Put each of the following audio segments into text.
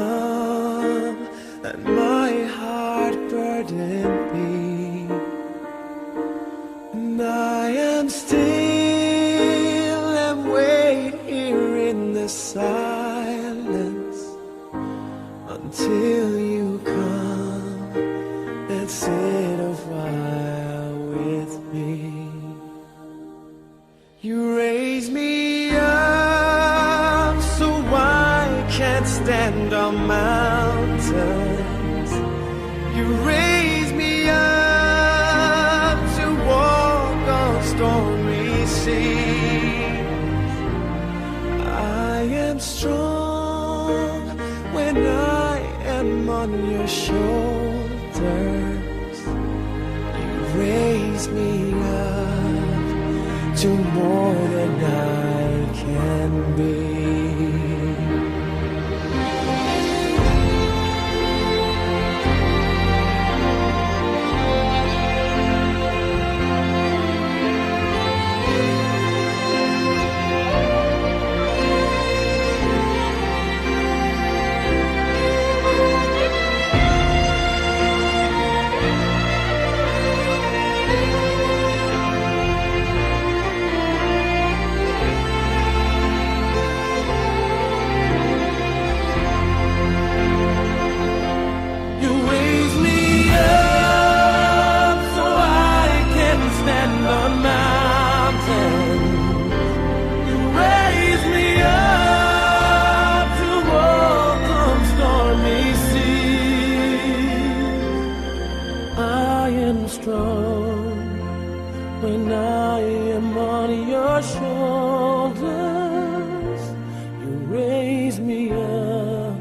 come and my heart burdened be, and I am still and wait here in the silence until you come and sit a while with me. You raise me up so I can't stand on mountains. You raise me up to walk on stormy seas. I am strong when I am on your shoulders. You raise me up to more than I can be. Strong when I am on your shoulders. You raise me up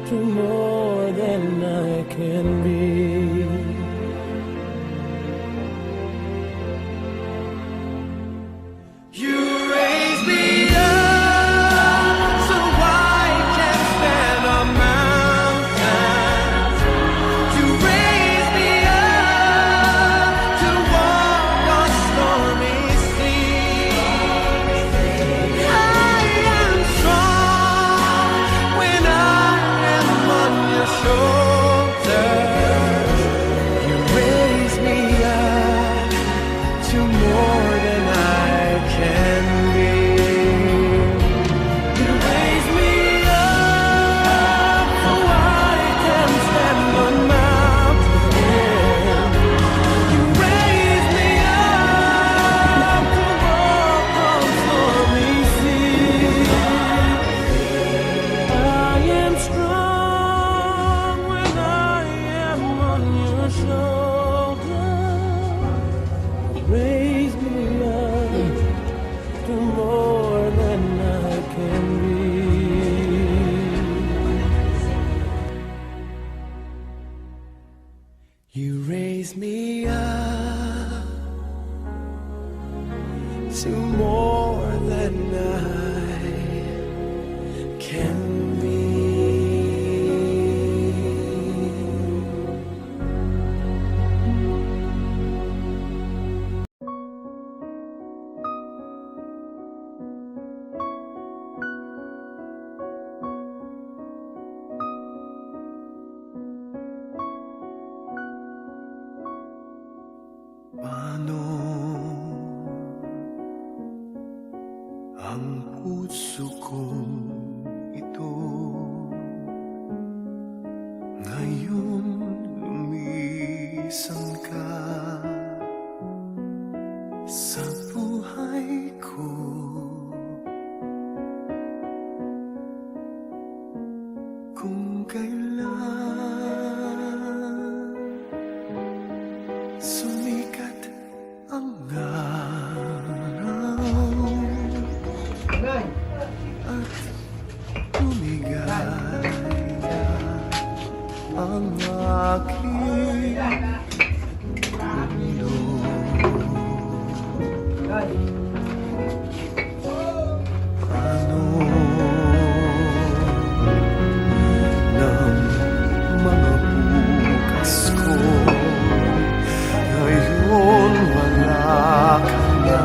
to more than I can be. You raise me up so I can stand on mountains. You raise me up to walk on stormy seas. I am strong when I am on your shoulders. You raise me up to more than I can be. You raise me up so I can stand on mountains. You raise me up to walk on stormy seas. I am strong when I am on your shoulders. Raise me up to more than I can be. You raise me up to more than I can be. Paano ang puso ko ito ngayon lumisan ka sa buhay ko? Kung kailan sumikat ang araw at tumigay ang aking mundo. Ano ng mga bukas ko ngayon wala ka na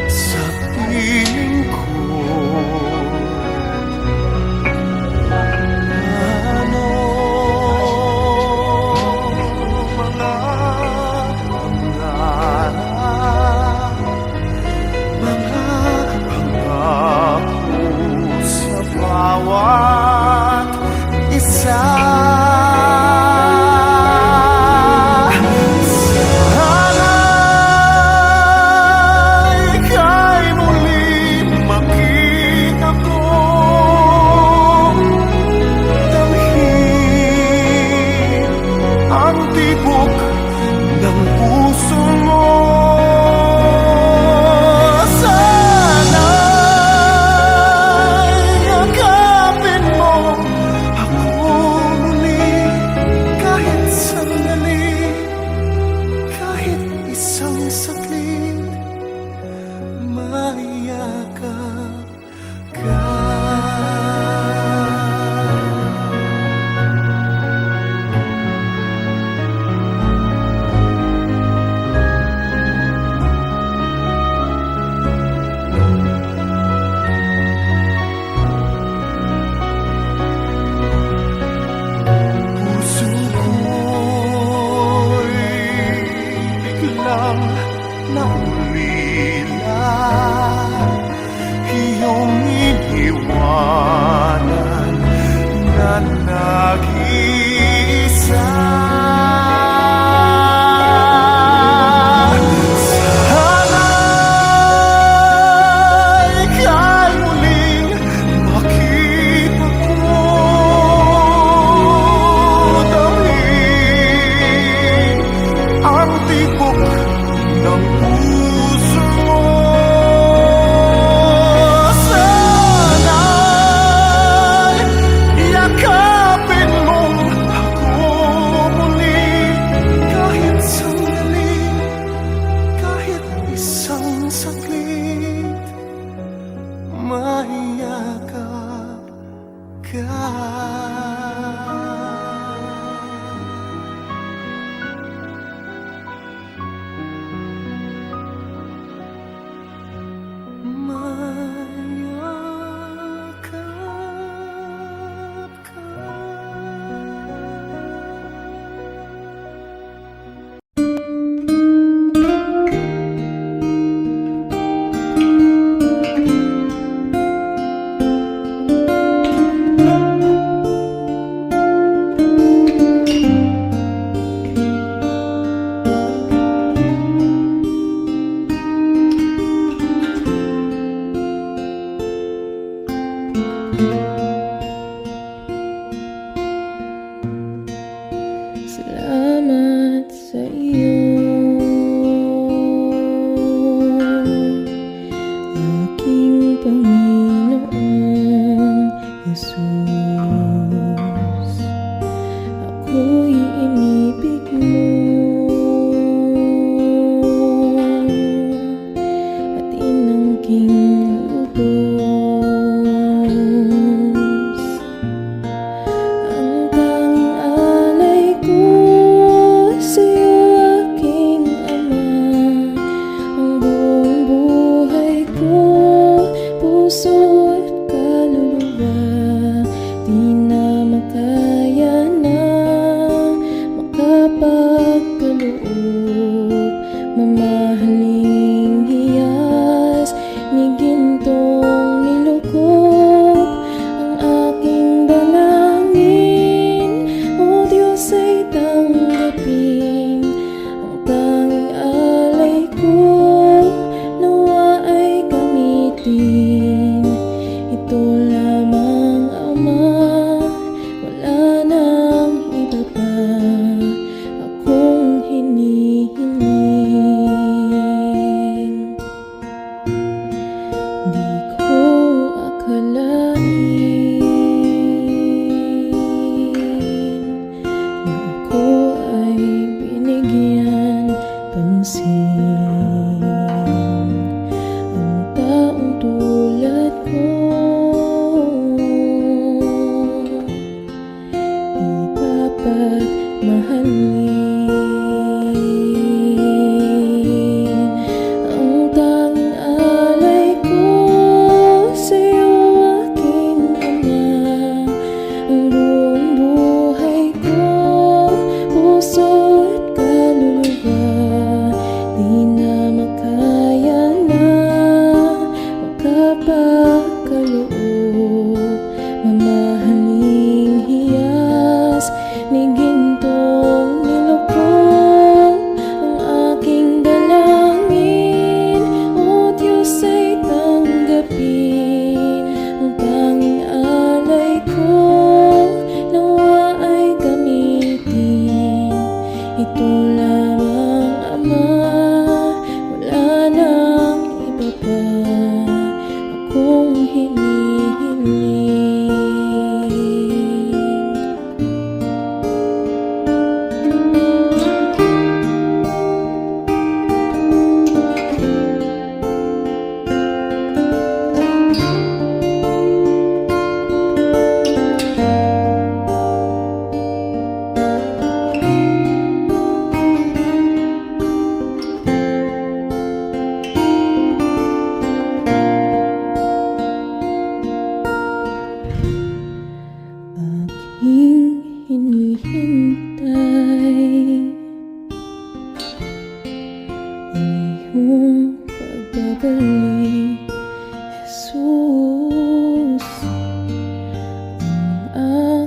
sa piling ko. nag-iisa. Sana'y ika'y muling makita ko, damhin ang tibok ng puso mo. Sana'y yakapin mong ako muli, kahit sandali, kahit isang saglit, maiyakap ka. Mayakap ka. Salamat sa iyo, aking Panginoong Jesus. Ako'y inibig mo at inangking lubos. Ang tanging alay ko sa'yo, aking Ama, ang buong buhay ko, puso at kaluluwa, di na makaya na makapagkaloob. Mamahaling hiyas ni gintong nilukop, ang aking dalangin, o Diyos, ay tanggapin. Ang tanging alay ko, nawa ay gamitin. Ito lamang, Ama, wala nang iba pa akong hinihiling. Di ko akalain na ako ay binigyan pansin. Ang taong tulad ko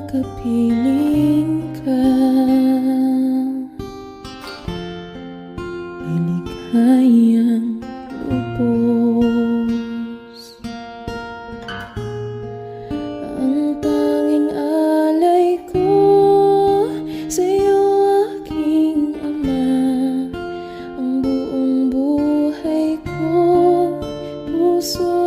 makapiling ka, ay ligayang lubos. Ang tanging alay ko sa'yo, aking ama, ang buong buhay ko, puso